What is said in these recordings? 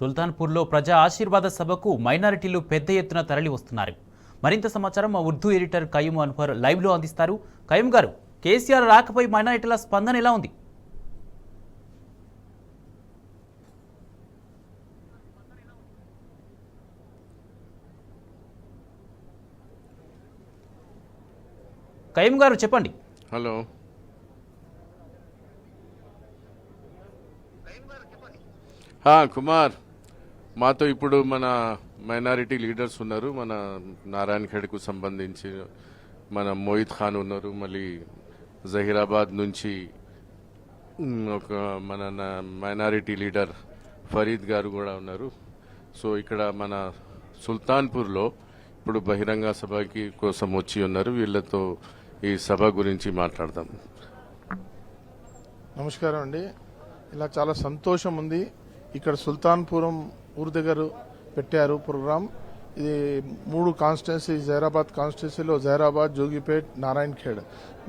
సుల్తాన్పూర్లో ప్రజా ఆశీర్వాద సభకు మైనారిటీలు పెద్ద ఎత్తున తరలి వస్తున్నారు. మరింత సమాచారం మా ఉర్దూ ఎడిటర్ కయ్యూమ్ అన్వర్ లైవ్లో అందిస్తారు. కయ్యూమ్ గారు, కేసీఆర్ రాకపై మైనారిటీల స్పందన ఎలా ఉంది? కయ్యూమ్ గారు చెప్పండి. హలో, కుమార్, మాతో ఇప్పుడు మన మైనారిటీ లీడర్స్ ఉన్నారు. మన నారాయణ ఖేడ్కు సంబంధించి మన మోహిత్ ఖాన్ ఉన్నారు. మళ్ళీ జహీరాబాద్ నుంచి ఒక మన మైనారిటీ లీడర్ ఫరీద్ గారు కూడా ఉన్నారు. సో ఇక్కడ మన సుల్తాన్పూర్లో ఇప్పుడు బహిరంగ సభకి కోసం వచ్చి ఉన్నారు. వీళ్ళతో ఈ సభ గురించి మాట్లాడదాం. నమస్కారం అండి. ఇలా చాలా సంతోషం ఉంది. ఇక్కడ సుల్తాన్పురం ఊరు దగ్గర పెట్టారు ప్రోగ్రాం. ఇది 3 కాన్స్టిట్యున్సీ, జహీరాబాద్ కాన్స్టిట్యున్సీలో జహీరాబాద్, జోగిపేట్, నారాయణ ఖేడ్,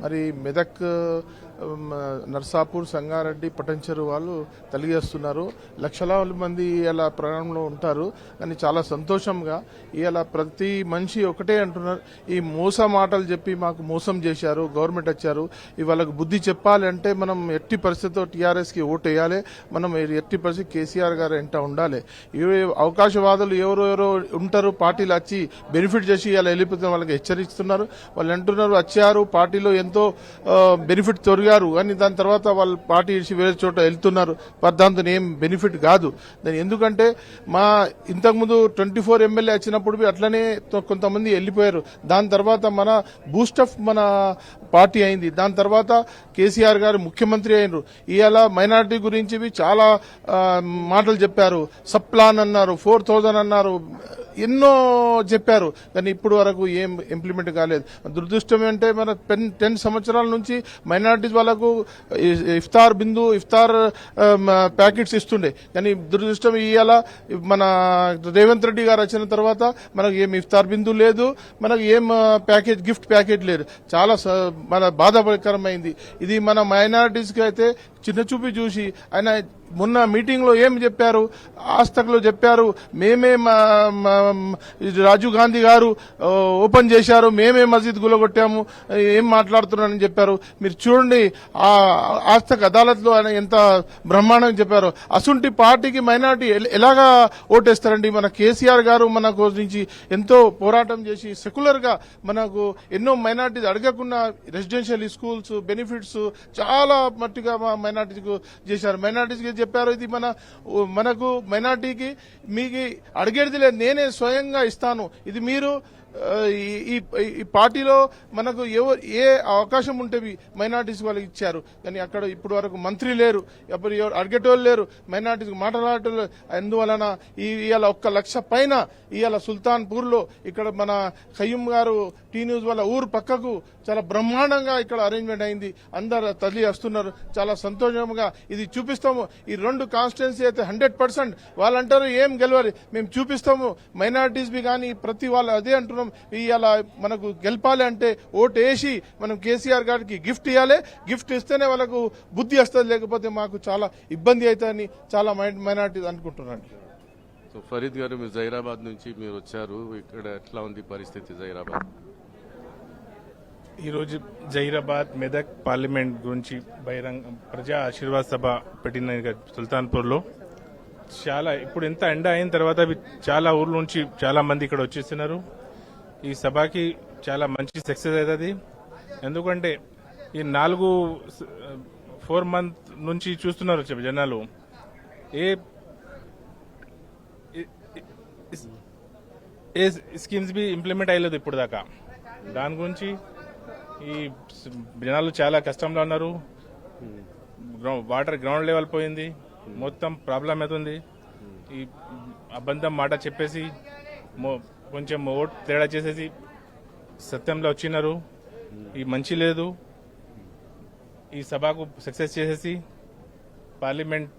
మరి మెదక్, నర్సాపూర్, సంగారెడ్డి, పటంచెరు వాళ్ళు తెలియజేస్తున్నారు. లక్షలాది మంది ఇలా ప్రోగ్రాంలో ఉంటారు. కానీ చాలా సంతోషంగా ఇలా ప్రతి మనిషి ఒకటే అంటున్నారు, ఈ మోస మాటలు చెప్పి మాకు మోసం చేశారు, గవర్నమెంట్ వచ్చారు, వాళ్ళకు బుద్ధి చెప్పాలంటే మనం ఎట్టి పరిస్థితితో టీఆర్ఎస్కి ఓటు వేయాలి, మనం ఎట్టి పరిస్థితి కేసీఆర్ గారు ఎంట ఉండాలి. అవకాశవాదులు ఎవరెవరో ఉంటారు, పార్టీలు వచ్చి బెనిఫిట్ చేసి ఇలా వెళ్ళిపోతున్న వాళ్ళకి హెచ్చరిస్తున్నారు. వాళ్ళు అంటున్నారు వచ్చారు, పార్టీలో ఎంతో బెనిఫిట్ తొరిగారు, కానీ దాని తర్వాత వాళ్ళు పార్టీ ఇచ్చి వేరే చోట వెళ్తున్నారు. దాంతో ఏం బెనిఫిట్ కాదు. దాని ఎందుకంటే మా ఇంతకుముందు 24 ఎమ్మెల్యే వచ్చినప్పుడు అట్లనే కొంతమంది వెళ్ళిపోయారు. దాని తర్వాత మన బూస్టప్ మన పార్టీ అయింది. దాని తర్వాత కేసీఆర్ గారు ముఖ్యమంత్రి అయినారు. ఇవాళ మైనారిటీ గురించి చాలా మాటలు చెప్పారు. సబ్ ప్లాన్ అన్నారు, 4000 అన్నారు, ఎన్నో చెప్పారు. కానీ ఇప్పుడు వరకు ఏం ఇంప్లిమెంట్ కాలేదు. దురదృష్టం అంటే మన 10 సంవత్సరాల నుంచి మైనారిటీస్ వాళ్ళకు ఇఫ్తార్ బిందు, ఇఫ్తార్ ప్యాకెట్స్ ఇస్తుండే. కానీ దురదృష్టం ఇవాళ మన రేవంత్ రెడ్డి గారు వచ్చిన తర్వాత మనకు ఏం ఇఫ్తార్ బిందు లేదు, మనకు ఏం ప్యాకేజ్, గిఫ్ట్ ప్యాకెట్ లేదు. చాలా మన బాధాకరమైంది. ఇది మన మైనారిటీస్కి అయితే చిన్న చూపి చూసి ఆయన మొన్న మీటింగ్ లో ఏం చెప్పారు, ఆస్తక్లో చెప్పారు, మేమే రాజీవ్ గాంధీ గారు ఓపెన్ చేశారు, మేమే మస్జిద్ గులగొట్టాము, ఏం మాట్లాడుతున్నారని చెప్పారు. మీరు చూడండి ఆ ఆస్తక్ అదాలత్ లో ఆయన ఎంత బ్రహ్మాండంగా చెప్పారు. అసుంటి పార్టీకి మైనారిటీ ఎలాగా ఓటేస్తారండి? మన కేసీఆర్ గారు మన నుంచి ఎంతో పోరాటం చేసి సెక్యులర్ గా మనకు ఎన్నో మైనారిటీస్ అడగకుండా రెసిడెన్షియల్ స్కూల్స్ బెనిఫిట్స్ చాలా మట్టుగా మైనారిటీకి చేశారు. మైనారిటీకి చెప్పారు ఇది మనకు మైనారిటీకి మీకు అడిగేది లేదు, నేనే స్వయంగా ఇస్తాను. ఇది మీరు ఈ పార్టీలో మనకు ఏ అవకాశం ఉంటే మైనార్టీస్ వాళ్ళకి ఇచ్చారు. కానీ అక్కడ ఇప్పుడు వరకు మంత్రి లేరు, ఎప్పుడు అడిగేటోళ్ళు లేరు, మైనార్టీస్కి మాట్లాడేటోళ్ళు. అందువలన ఇవాళ 1 లక్ష పైన ఇవాళ సుల్తాన్పూర్లో ఇక్కడ మన కయ్యూమ్ గారు టీ న్యూస్ వాళ్ళ ఊరు పక్కకు చాలా బ్రహ్మాండంగా ఇక్కడ అరేంజ్మెంట్ అయింది. అందరు తల్లి వస్తున్నారు. చాలా సంతోషంగా ఇది చూపిస్తాము. ఈ 2 కాన్స్టిట్యున్సీ అయితే 100% వాళ్ళంటారు ఏం గెలవాలి, మేము చూపిస్తాము. మైనార్టీస్ బి కానీ ప్రతి వాళ్ళు అదే అంటున్నాం, ఇవాళ మనకు గెలపాలి అంటే ఓటు వేసి మనం కేసీఆర్ గారికి గిఫ్ట్ ఇవ్వాలి. గిఫ్ట్ ఇస్తేనే వాళ్ళకు బుద్ధి వస్తుంది, లేకపోతే మాకు చాలా ఇబ్బంది అవుతుందని చాలా మైనార్టీస్ అనుకుంటున్నాను. సో ఫరీద్ గారు, మీరు జహీరాబాద్ నుంచి మీరు వచ్చారు, ఇక్కడ ఎట్లా ఉంది పరిస్థితి జహీరాబాద్? ఈరోజు జహీరాబాద్, మెదక్ పార్లమెంట్ గురించి బహిరంగ ప్రజా ఆశీర్వాద సభ పెట్టిన సుల్తాన్పూర్లో చాలా ఇప్పుడు ఎంత ఎండ అయిన తర్వాత చాలా ఊర్ల నుంచి చాలా మంది ఇక్కడ వచ్చేస్తున్నారు. ఈ సభకి చాలా మంచి సక్సెస్ అవుతుంది. ఎందుకంటే ఈ 4 మంత్ నుంచి చూస్తున్నారు జనాలు, ఏ స్కీమ్స్ బి ఇంప్లిమెంట్ అయ్యలేదు ఇప్పుడు దాకా. దాని గురించి ఈ జనాలు చాలా కష్టంలో ఉన్నారు. వాటర్ గ్రౌండ్ లెవెల్ పోయింది, మొత్తం ప్రాబ్లం అవుతుంది. ఈ అబద్ధం మాట చెప్పేసి కొంచెం ఓట్ తేడా చేసేసి సత్యంలో వచ్చినారు. ఈ మంచి లేదు. ఈ సభకు సక్సెస్ చేసేసి పార్లమెంట్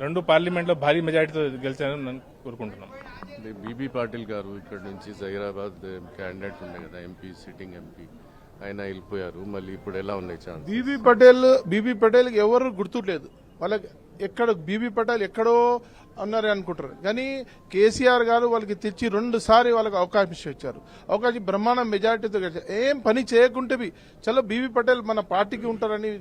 2 పార్లమెంట్లో భారీ మెజారిటీతో గెలిచారని నేను కోరుకుంటున్నాను. బీబీ పాటిల్ గారు ఇక్కడ నుంచి జహీరాబాద్ క్యాండిడేట్ ఉండే కదా, ఎంపీ, సిట్టింగ్ ఎంపీ, ఆయన వెళ్ళిపోయారు. మళ్ళీ ఇప్పుడు ఎలా ఉన్నాయి ఛాన్స్? బీబీ పటేల్ ఎవరు గుర్తులేదు వాళ్ళకి. ఎక్కడ బీబీ పటేల్ ఎక్కడో అన్నారే అనుకుంటారు. కానీ కేసీఆర్ గారు వాళ్ళకి తెచ్చి 2 సార్లు వాళ్ళకి అవకాశం ఇచ్చారు. అవకాశం బ్రహ్మాండ మెజారిటీతో గెలిచారు. ఏం పని చేయకుంటే చలో బీవీ పటేల్ మన పార్టీకి ఉంటారని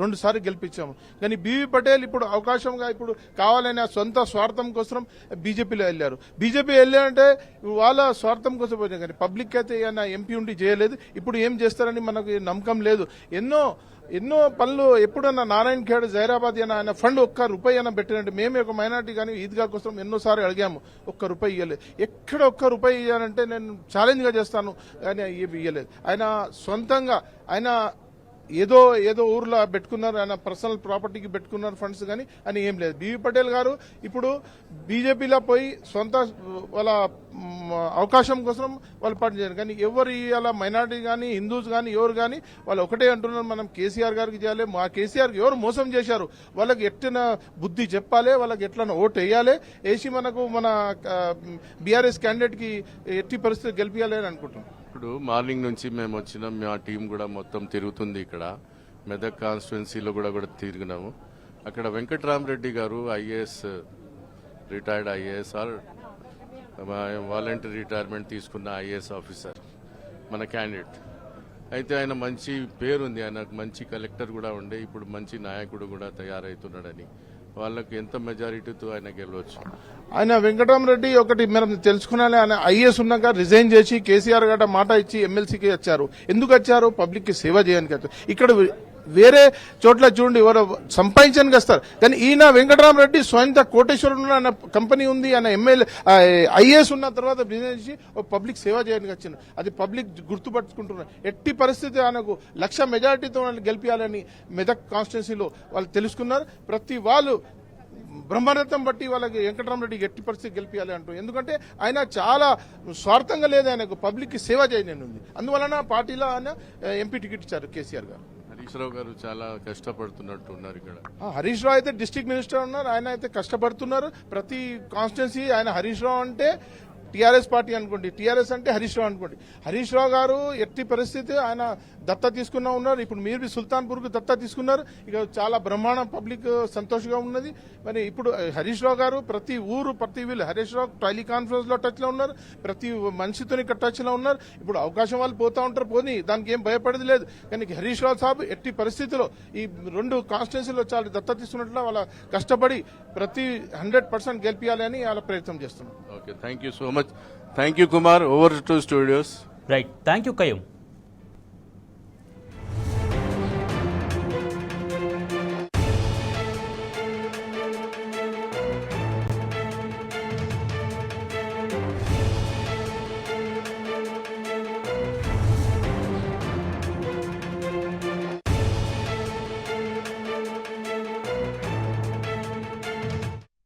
2 సార్లు గెలిపించాము. కానీ బీవీ పటేల్ ఇప్పుడు అవకాశంగా ఇప్పుడు కావాలని సొంత స్వార్థం కోసం బీజేపీలో వెళ్ళారు. బీజేపీ వెళ్ళారంటే వాళ్ళ స్వార్థం కోసం పోయారు. కానీ పబ్లిక్ అయితే ఏమైనా ఎంపీ ఉండి చేయలేదు. ఇప్పుడు ఏం చేస్తారని మనకు నమ్మకం లేదు. ఎన్నో పనులు ఎప్పుడన్నా నారాయణ ఖేడ్ జైరాబాద్ అయినా ఆయన ఫండ్ ₹1 అయినా పెట్టినట్టు మేము ఒక మైనార్టీ కానీ ఈద్గా కోసం ఎన్నోసార్లు అడిగాము. ₹1 ఇవ్వలేదు. ఎక్కడ ₹1 ఇవ్వాలంటే నేను ఛాలెంజ్గా చేస్తాను కానీ ఇవ్వలేదు. ఆయన సొంతంగా ఆయన ఏదో ఊర్లో పెట్టుకున్నారు. ఆయన పర్సనల్ ప్రాపర్టీకి పెట్టుకున్నారు ఫండ్స్. కానీ అని ఏం లేదు. బీవీ పటేల్ గారు ఇప్పుడు బీజేపీలో పోయి సొంత వాళ్ళ అవకాశం కోసం వాళ్ళు పనిచేయారు. కానీ ఎవరు ఇలా మైనార్టీ కానీ హిందూస్ కానీ ఎవరు కానీ వాళ్ళు ఒకటే అంటున్నారు, మనం కేసీఆర్ గారికి చేయాలి. మా కేసీఆర్కి ఎవరు మోసం చేశారు వాళ్ళకి ఎట్టిన బుద్ధి చెప్పాలి, వాళ్ళకి ఎట్లా ఓటు వేయాలి, వేసి మనకు మన బీఆర్ఎస్ క్యాండిడేట్కి ఎట్టి పరిస్థితి గెలిపించాలి అని అనుకుంటున్నాం. ఇప్పుడు మార్నింగ్ నుంచి మేము వచ్చినాం. మా టీం కూడా మొత్తం తిరుగుతుంది. ఇక్కడ మెదక్ కాన్స్టిట్యున్సీలో కూడా తిరిగినాము. అక్కడ వెంకట్రామరెడ్డి గారు IAS retired IAS are volunteer retirement తీసుకున్న ఐఏఎస్ ఆఫీసర్ మన క్యాండిడేట్. అయితే ఆయన మంచి పేరుంది. ఆయనకు మంచి కలెక్టర్ కూడా ఉండే. ఇప్పుడు మంచి నాయకుడు కూడా తయారవుతున్నాడని వాళ్ళకి ఎంత మెజారిటీతో ఆయన గెలవచ్చు. ఆయన వెంకటరామరెడ్డి ఒకటి మనం తెలుసుకున్నాలి. ఆయన ఐఏఎస్ ఉన్నాక రిజైన్ చేసి కేసీఆర్ గట్ట మాట ఇచ్చి ఎమ్మెల్సీకి వచ్చారు. ఎందుకు వచ్చారు? పబ్లిక్ కి సేవ చేయడానికి వచ్చారు. ఇక్కడ వేరే చోట్ల చూడండి ఎవరో సంపాదించడానికి వస్తారు. కానీ ఈయన వెంకటరామరెడ్డి స్వయంత కోటేశ్వరుడు అన్న కంపెనీ ఉంది. ఆయన ఎమ్మెల్యే ఐఏఎస్ ఉన్న తర్వాత బిజినెస్ చేసి పబ్లిక్ సేవ చేయడానికి వచ్చింది. అది పబ్లిక్ గుర్తుపట్టుకుంటున్నారు. ఎట్టి పరిస్థితి ఆయనకు 1,00,000 మెజారిటీతో వాళ్ళు గెలిపించాలని మెదక్ కాన్స్టిట్యున్సీలో వాళ్ళు తెలుసుకున్నారు. ప్రతి వాళ్ళు బ్రహ్మరథం బట్టి వాళ్ళకి వెంకటరామరెడ్డి ఎట్టి పరిస్థితి గెలిపించాలి అంటూ. ఎందుకంటే ఆయన చాలా స్వార్థంగా లేదు. ఆయనకు పబ్లిక్ కి సేవ చేయని ఉంది. అందువలన పార్టీలో ఆయన ఎంపీ టికెట్ ఇచ్చారు కేసీఆర్ గారు. హరీష్ రావు గారు చాలా కష్టపడుతున్నట్టు ఉన్నారు ఇక్కడ. హరీష్ రావు అయితే డిస్ట్రిక్ట్ మినిస్టర్ ఉన్నారు. ఆయన అయితే కష్టపడుతున్నారు. ప్రతి కాన్స్టిట్యున్సీ ఆయన హరీష్ రావు అంటే టీఆర్ఎస్ పార్టీ అనుకోండి, టీఆర్ఎస్ అంటే హరీష్ రావు అనుకోండి. హరీష్ రావు గారు ఎట్టి పరిస్థితి ఆయన దత్తా తీసుకున్నా ఉన్నారు. ఇప్పుడు మీరు సుల్తాన్పూర్ కు దత్తా తీసుకున్నారు. ఇక చాలా బ్రహ్మాండ పబ్లిక్ సంతోషంగా ఉన్నది. మరి ఇప్పుడు హరీష్ రావు గారు ప్రతి ఊరు ప్రతి వీళ్ళు హరీష్ రావు టెలి కాన్ఫరెన్స్ లో టచ్ లో ఉన్నారు. ప్రతి మనిషితోని టచ్ లో ఉన్నారు. ఇప్పుడు అవకాశం వాళ్ళు పోతా ఉంటారు, పోనీ దానికి ఏం భయపడేది లేదు. కానీ హరీష్ రావు సాబ్ ఎట్టి పరిస్థితిలో ఈ 2 కాన్స్టిట్యున్సీలో చాలా దత్తా తీసుకున్నట్లు వాళ్ళ కష్టపడి ప్రతి 100% గెలిపించాలని వాళ్ళ ప్రయత్నం చేస్తున్నారు. Okay, thank you so much. Thank you Kumar. Over to studios. Right, thank you Qayyum.